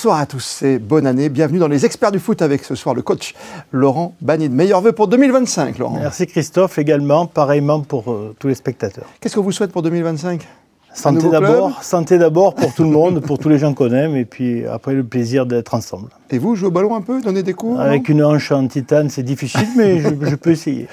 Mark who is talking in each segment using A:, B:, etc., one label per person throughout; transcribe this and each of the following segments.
A: Bonsoir à tous et bonne année. Bienvenue dans les experts du foot avec ce soir le coach Laurent Banide. Meilleurs vœux pour 2025, Laurent.
B: Merci Christophe, également, pareillement pour tous les spectateurs.
A: Qu'est-ce qu'on vous souhaite pour 2025?
B: Santé d'abord pour tout le monde, pour tous les gens qu'on aime, et puis après le plaisir d'être ensemble.
A: Et vous, jouez au ballon un peu, donnez des cours?
B: Avec une hanche en titane, c'est difficile, mais je peux essayer.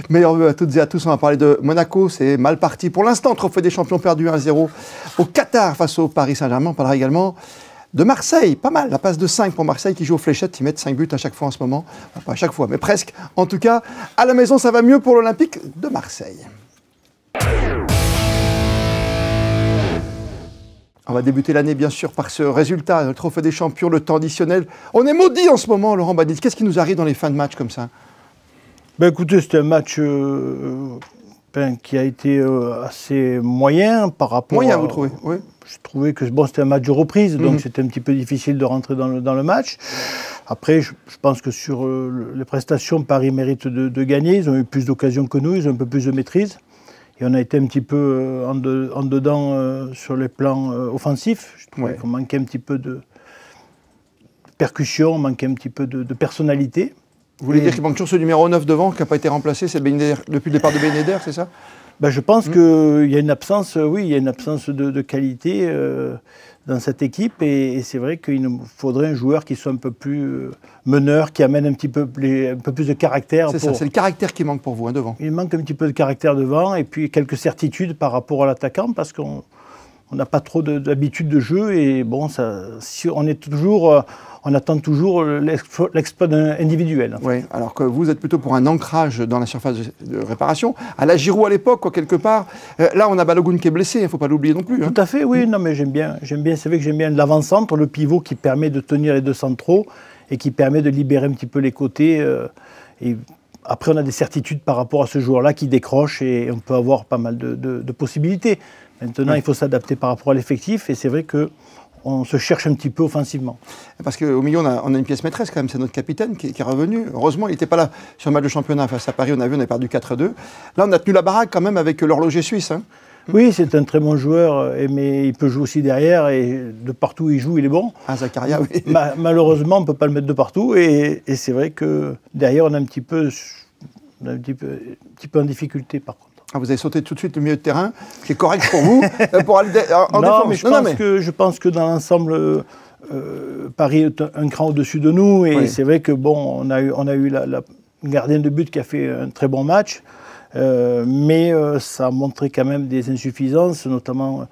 A: Meilleurs vœux à toutes et à tous. On va parler de Monaco, c'est mal parti. Pour l'instant, trophée des champions perdu 1-0 au Qatar face au Paris Saint-Germain. On parlera également de Marseille, pas mal, la passe de 5 pour Marseille qui joue aux fléchettes, ils mettent 5 buts à chaque fois en ce moment. Enfin, pas à chaque fois, mais presque. En tout cas, à la maison, ça va mieux pour l'Olympique de Marseille. On va débuter l'année, bien sûr, par ce résultat, le trophée des champions, le temps additionnel. On est maudit en ce moment, Laurent Banide. Qu'est-ce qui nous arrive dans les fins de match comme ça?
B: Ben écoutez, c'était un match qui a été assez moyen par rapport
A: Moyen, vous trouvez? Oui.
B: Je trouvais que bon, c'était un match de reprise, donc c'était un petit peu difficile de rentrer dans le match. Après, je pense que sur les prestations, Paris mérite de gagner. Ils ont eu plus d'occasions que nous, ils ont un peu plus de maîtrise. Et on a été un petit peu en dedans sur les plans offensifs. Je trouvais qu'on manquait un petit peu de percussion, on manquait un petit peu de personnalité.
A: Vous voulez dire qu'il manque toujours ce numéro 9 devant qui n'a pas été remplacé, c'est depuis le départ de Ben Yedder, c'est ça?
B: Ben, je pense qu'il y a une absence, oui, il y a une absence de qualité dans cette équipe et c'est vrai qu'il nous faudrait un joueur qui soit un peu plus meneur, qui amène un peu plus de caractère.
A: C'est ça, c'est le caractère qui manque pour vous, hein, devant.
B: Il manque un petit peu de caractère devant et puis quelques certitudes par rapport à l'attaquant parce qu'on n'a pas trop d'habitude de jeu et bon, si on est toujours... on attend toujours l'exploit individuel.
A: Oui, alors que vous êtes plutôt pour un ancrage dans la surface de réparation. À la Giroud à l'époque, quoi, quelque part. Là, on a Balogun qui est blessé, il ne faut pas l'oublier non plus. Hein.
B: Tout à fait, oui. Non, mais j'aime bien. C'est vrai que j'aime bien l'avant-centre, le pivot qui permet de tenir les deux centraux et qui permet de libérer un petit peu les côtés. Et après, on a des certitudes par rapport à ce joueur-là qui décroche et on peut avoir pas mal de possibilités. Maintenant, il faut s'adapter par rapport à l'effectif et c'est vrai que on se cherche un petit peu offensivement. Parce
A: qu'au milieu, on a une pièce maîtresse quand même, c'est notre capitaine qui est revenu. Heureusement, il n'était pas là sur le match de championnat face à Paris, on a perdu 4-2. Là, on a tenu la baraque quand même avec l'horloger suisse. Hein.
B: Oui, c'est un très bon joueur, mais il peut jouer aussi derrière et de partout où il joue, il est bon.
A: Ah, Zakaria, oui.
B: Malheureusement, on ne peut pas le mettre de partout et c'est vrai que derrière, on est un petit peu en difficulté par contre.
A: Ah, vous avez sauté tout de suite le milieu de terrain, qui est correct pour vous, pour aller en
B: non,
A: défense.
B: Mais je pense que dans l'ensemble, Paris est un cran au-dessus de nous. Et c'est vrai que bon, on a eu la gardienne de but qui a fait un très bon match. Mais ça a montré quand même des insuffisances, notamment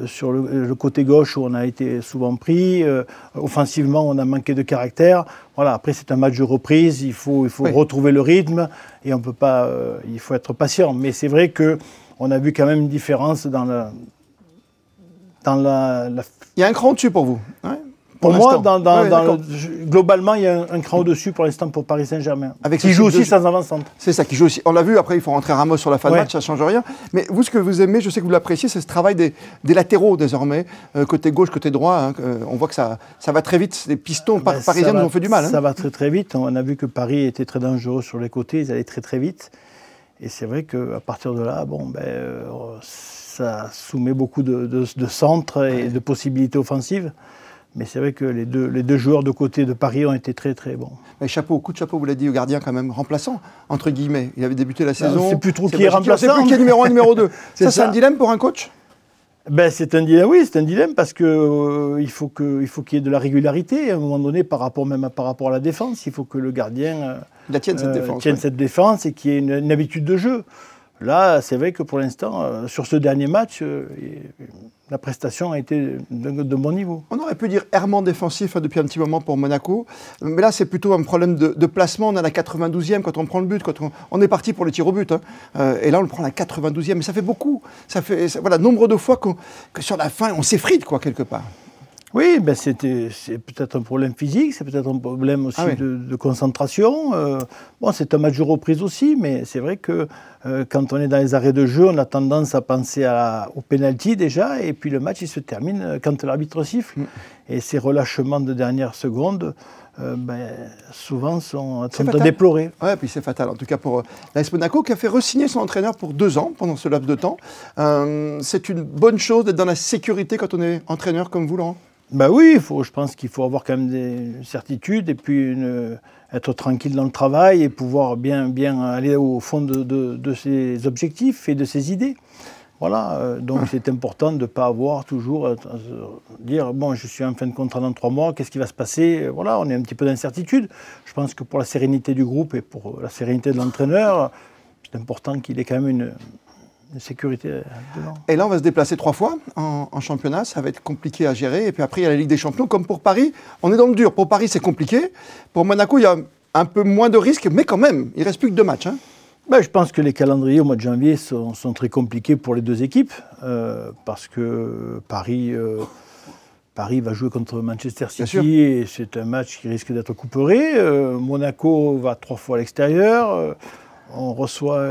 B: sur le côté gauche où on a été souvent pris. Offensivement, on a manqué de caractère. Voilà, après, c'est un match de reprise, il faut retrouver le rythme et on peut pas, il faut être patient. Mais c'est vrai qu'on a vu quand même une différence dans la...
A: Il y a un cran au-dessus pour vous, ouais.
B: Pour moi, globalement, il y a un cran au-dessus pour l'instant pour Paris Saint-Germain. Qui joue aussi sans avant-centre.
A: C'est ça, qui joue aussi. On l'a vu, après il faut rentrer Ramos sur la fin de match, ça ne change rien. Mais vous, ce que vous aimez, je sais que vous l'appréciez, c'est ce travail des latéraux désormais, côté gauche, côté droit. Hein, on voit que ça va très vite. Les pistons parisiens nous ont fait du mal. Hein.
B: Ça va très très vite. On a vu que Paris était très dangereux sur les côtés, ils allaient très très vite. Et c'est vrai qu'à partir de là, ça soumet beaucoup de centres et de possibilités offensives. Mais c'est vrai que les deux joueurs de côté de Paris ont été très très bons.
A: Mais coup de chapeau, vous l'avez dit au gardien quand même, remplaçant, entre guillemets. Il avait débuté la saison.
B: C'est plus trop qui est remplaçant.
A: C'est plus qui est numéro 1, numéro 2. C'est un dilemme pour un coach?
B: C'est un dilemme, oui, c'est un dilemme parce qu'il faut qu'il y ait de la régularité à un moment donné par rapport à la défense. Il faut que le gardien tienne cette défense et qu'il y ait une habitude de jeu. Là, c'est vrai que pour l'instant, sur ce dernier match, la prestation a été de bon niveau. On
A: aurait pu dire errement défensif depuis un petit moment pour Monaco, mais là c'est plutôt un problème de placement. On a la 92e quand on prend le but, quand on est parti pour les tirs au but, hein. Et là on le prend à la 92e, mais ça fait beaucoup. Voilà, nombre de fois que sur la fin on s'effrite quoi quelque part.
B: Oui, c'est peut-être un problème physique, c'est peut-être un problème aussi de concentration. C'est un match de reprise aussi, mais c'est vrai que quand on est dans les arrêts de jeu, on a tendance à penser au pénalty déjà, et puis le match il se termine quand l'arbitre siffle. Et ces relâchements de dernière seconde, souvent sont à déplorer.
A: Oui, puis c'est fatal, en tout cas pour l'AS Monaco, qui a fait re-signer son entraîneur pour 2 ans pendant ce laps de temps. C'est une bonne chose d'être dans la sécurité quand on est entraîneur comme vous, Laurent?
B: Ben oui, je pense qu'il faut avoir quand même des certitudes et puis être tranquille dans le travail et pouvoir bien aller au fond de ses objectifs et de ses idées. Voilà, donc c'est important de ne pas avoir toujours à se dire bon, je suis en fin de contrat dans 3 mois, qu'est-ce qui va se passer? Voilà, on est un petit peu d'incertitude. Je pense que pour la sérénité du groupe et pour la sérénité de l'entraîneur, c'est important qu'il ait quand même une sécurité devant.
A: Et là, on va se déplacer 3 fois en championnat, ça va être compliqué à gérer. Et puis après, il y a la Ligue des Champions. Comme pour Paris, on est dans le dur. Pour Paris, c'est compliqué. Pour Monaco, il y a un peu moins de risques, mais quand même, il ne reste plus que 2 matchs. Hein.
B: Ben, je pense que les calendriers au mois de janvier sont très compliqués pour les 2 équipes, parce que Paris va jouer contre Manchester City et c'est un match qui risque d'être couperé. Monaco va 3 fois à l'extérieur. On reçoit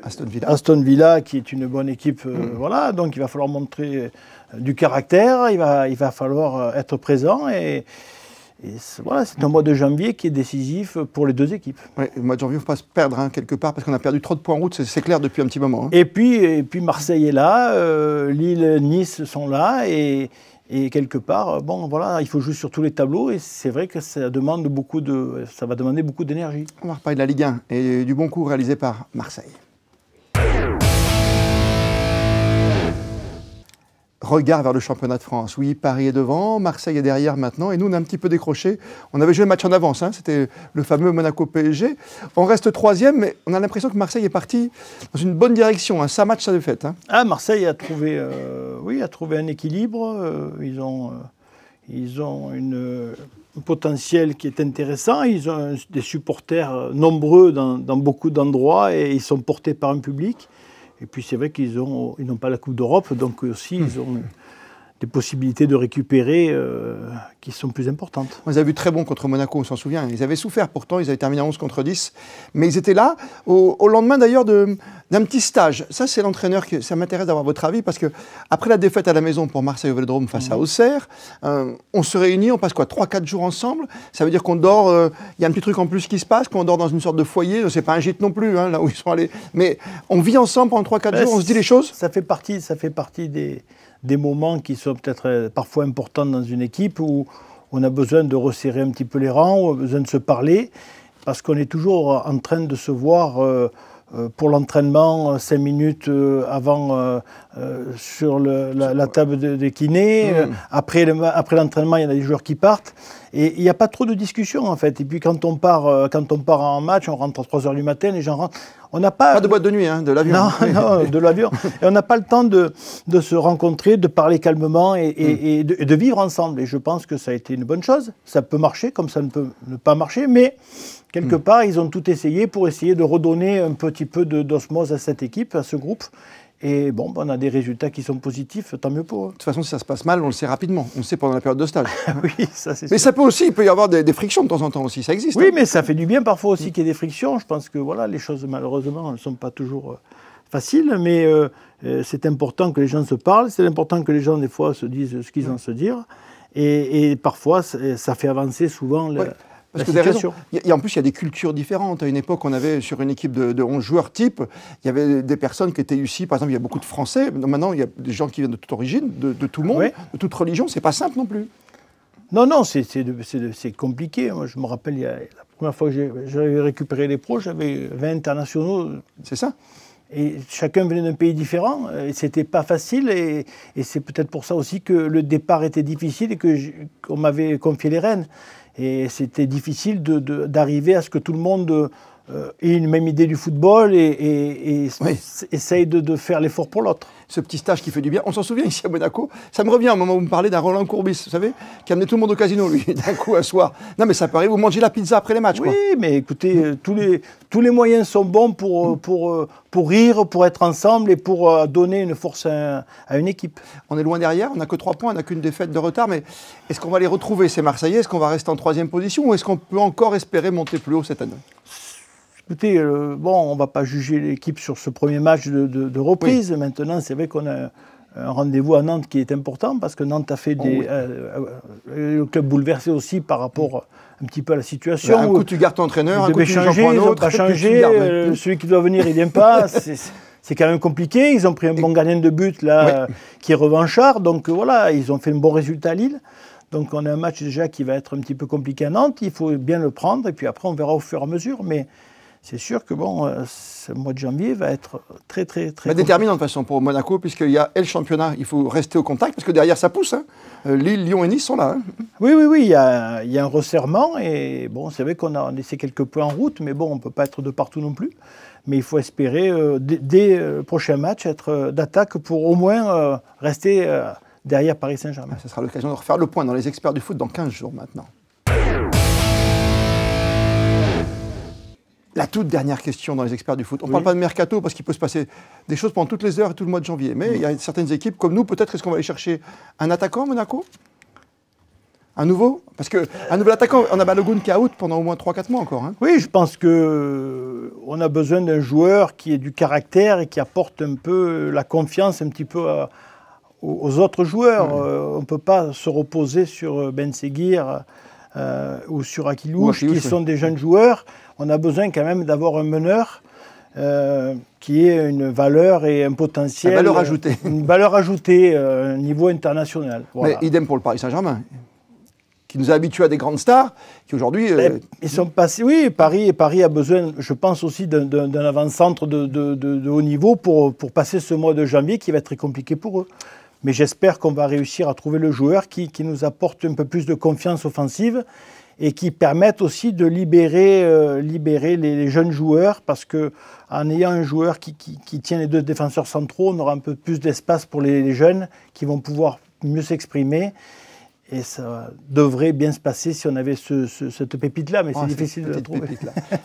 B: Aston Villa, qui est une bonne équipe. Voilà, donc il va falloir montrer du caractère, il va falloir être présent. Voilà, c'est un mois de janvier qui est décisif pour les 2 équipes.
A: Ouais, le mois de janvier, il ne faut pas se perdre quelque part, parce qu'on a perdu trop de points en route, c'est clair depuis un petit moment. Hein.
B: Et puis Marseille est là, Lille, Nice sont là, et quelque part, bon, voilà, il faut jouer sur tous les tableaux, et c'est vrai que ça va demander beaucoup d'énergie.
A: On va reparler de la Ligue 1 et du bon coup réalisé par Marseille. Regard vers le championnat de France. Oui, Paris est devant, Marseille est derrière maintenant, et nous, on a un petit peu décroché. On avait joué le match en avance, hein, c'était le fameux Monaco-PSG. On reste 3e, mais on a l'impression que Marseille est parti dans une bonne direction. Hein. 5 matchs, ça défaite. Hein.
B: Ah, Marseille a trouvé un équilibre. Ils ont un potentiel qui est intéressant. Ils ont des supporters nombreux dans beaucoup d'endroits, et ils sont portés par un public. Et puis c'est vrai qu'ils n'ont pas la Coupe d'Europe, donc aussi ils ont des possibilités de récupérer qui sont plus importantes.
A: Vous avez vu très bon contre Monaco, on s'en souvient. Ils avaient souffert pourtant, ils avaient terminé à 11 contre 10. Mais ils étaient là, au lendemain d'ailleurs d'un petit stage. Ça, c'est l'entraîneur, ça m'intéresse d'avoir votre avis, parce qu'après la défaite à la maison pour Marseille au Vélodrome face à Auxerre, on se réunit, on passe quoi, 3-4 jours ensemble. Ça veut dire qu'on dort, il y a un petit truc en plus qui se passe, qu'on dort dans une sorte de foyer. C'est pas un gîte non plus, hein, là où ils sont allés. Mais on vit ensemble pendant 3-4 jours, on se dit les choses.
B: Ça fait partie des moments qui sont peut-être parfois importants dans une équipe, où on a besoin de resserrer un petit peu les rangs, on a besoin de se parler, parce qu'on est toujours en train de se voir pour l'entraînement 5 minutes avant sur la table des kinés. Après l'entraînement, il y en a des joueurs qui partent. Et il n'y a pas trop de discussion, en fait. Et puis quand on part en match, on rentre à 3 h du matin, les gens rentrent. On n'a pas
A: de boîte de nuit, hein, de l'avion.
B: Non, de l'avion. Et on n'a pas le temps de se rencontrer, de parler calmement et de vivre ensemble. Et je pense que ça a été une bonne chose. Ça peut marcher, comme ça ne peut ne pas marcher, mais quelque part, ils ont tout essayé pour essayer de redonner un petit peu d'osmose à cette équipe, à ce groupe. Et bon, on a des résultats qui sont positifs, tant mieux pour eux.
A: De toute façon, si ça se passe mal, on le sait rapidement. On le sait pendant la période de stage.
B: Oui, ça c'est sûr.
A: Mais ça peut aussi, il peut y avoir des frictions de temps en temps aussi, ça existe.
B: Oui,
A: hein.
B: mais ça fait du bien parfois aussi qu'il y ait des frictions. Je pense que voilà, les choses, malheureusement, ne sont pas toujours faciles, mais c'est important que les gens se parlent, c'est important que les gens, des fois, se disent ce qu'ils ont à se dire. Et parfois, ça fait avancer souvent
A: Parce que en plus, il y a des cultures différentes. À une époque, on avait sur une équipe de 11 joueurs type, il y avait des personnes qui étaient ici. Par exemple, il y a beaucoup de Français. Maintenant, il y a des gens qui viennent de toute origine, de tout monde, de toute religion. C'est pas simple non plus.
B: Non, c'est compliqué. Moi, je me rappelle, la première fois que j'avais récupéré les pros, j'avais 20 internationaux.
A: C'est ça.
B: Et chacun venait d'un pays différent, et c'était pas facile, et c'est peut-être pour ça aussi que le départ était difficile et qu'on m'avait confié les rênes. Et c'était difficile d'arriver à ce que tout le monde ait une même idée du football et essaye de faire l'effort pour l'autre.
A: Ce petit stage qui fait du bien. On s'en souvient ici à Monaco. Ça me revient au moment où vous me parlez d'un Roland Courbis, vous savez, qui amenait tout le monde au casino, lui, d'un coup, un soir. Non, mais ça peut arriver, vous mangez la pizza après les matchs.
B: Oui,
A: quoi.
B: mais écoutez, tous les moyens sont bons pour rire, pour être ensemble et pour donner une force à une équipe.
A: On est loin derrière, on n'a que 3 points, on n'a qu'une défaite de retard, mais est-ce qu'on va les retrouver, ces Marseillais? Est-ce qu'on va rester en 3e position ou est-ce qu'on peut encore espérer monter plus haut cette année?
B: Écoutez, on ne va pas juger l'équipe sur ce premier match de reprise. Oui. Maintenant, c'est vrai qu'on a un rendez-vous à Nantes qui est important parce que Nantes a fait le club bouleversé aussi par rapport un petit peu à la situation.
A: Un coup, tu gardes ton entraîneur, un coup, tu changes pour un autre.
B: Ils n'ont pas changé, celui qui doit venir, il ne vient pas. c'est quand même compliqué. Ils ont pris un bon gardien de but là, qui est revanchard. Donc voilà, ils ont fait un bon résultat à Lille. Donc on a un match déjà qui va être un petit peu compliqué à Nantes. Il faut bien le prendre et puis après on verra au fur et à mesure. Mais c'est sûr que bon, ce mois de janvier va être très
A: déterminant de toute façon pour Monaco, puisqu'il y a le championnat, il faut rester au contact, parce que derrière ça pousse. Hein. Lille, Lyon et Nice sont là. Hein.
B: Oui, il y a un resserrement, et bon, c'est vrai qu'on a laissé quelques points en route, mais bon, on ne peut pas être de partout non plus. Mais il faut espérer, dès le prochain match, être d'attaque pour au moins rester derrière Paris Saint-Germain.
A: Ce sera l'occasion de refaire le point dans les experts du foot dans 15 jours maintenant. La toute dernière question dans les experts du foot. On ne parle pas de mercato parce qu'il peut se passer des choses pendant toutes les heures et tout le mois de janvier. Mais il y a certaines équipes comme nous, peut-être, est-ce qu'on va aller chercher un attaquant à Monaco? Un nouveau? Parce qu'un nouvel attaquant, on a Balogun qui est out pendant au moins 3-4 mois encore. Hein.
B: Oui, je pense qu'on a besoin d'un joueur qui ait du caractère et qui apporte un peu la confiance un petit peu aux autres joueurs. On ne peut pas se reposer sur Ben Seguir ou sur Akilouche, qui sont des jeunes joueurs. On a besoin quand même d'avoir un meneur qui ait une valeur et un potentiel.
A: Une valeur ajoutée.
B: Une valeur ajoutée à un niveau international. Voilà.
A: Mais idem pour le Paris Saint-Germain, qui nous a habitués à des grandes stars, qui aujourd'hui...
B: Ils sont passés, oui, Paris a besoin, je pense aussi, d'un avant-centre de haut niveau pour passer ce mois de janvier qui va être très compliqué pour eux. Mais j'espère qu'on va réussir à trouver le joueur qui nous apporte un peu plus de confiance offensive et qui permette aussi de libérer les jeunes joueurs, parce qu'en ayant un joueur qui tient les deux défenseurs centraux, on aura un peu plus d'espace pour les jeunes qui vont pouvoir mieux s'exprimer. Et ça devrait bien se passer si on avait cette pépite-là, mais c'est difficile de la trouver.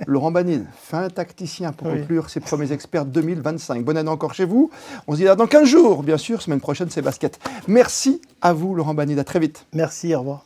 A: Laurent Banide, fin tacticien pour conclure ses premiers experts 2025. Bonne année encore chez vous. On se dit là dans 15 jours, bien sûr. Semaine prochaine, c'est basket. Merci à vous, Laurent Banide. À très vite.
B: Merci, au revoir.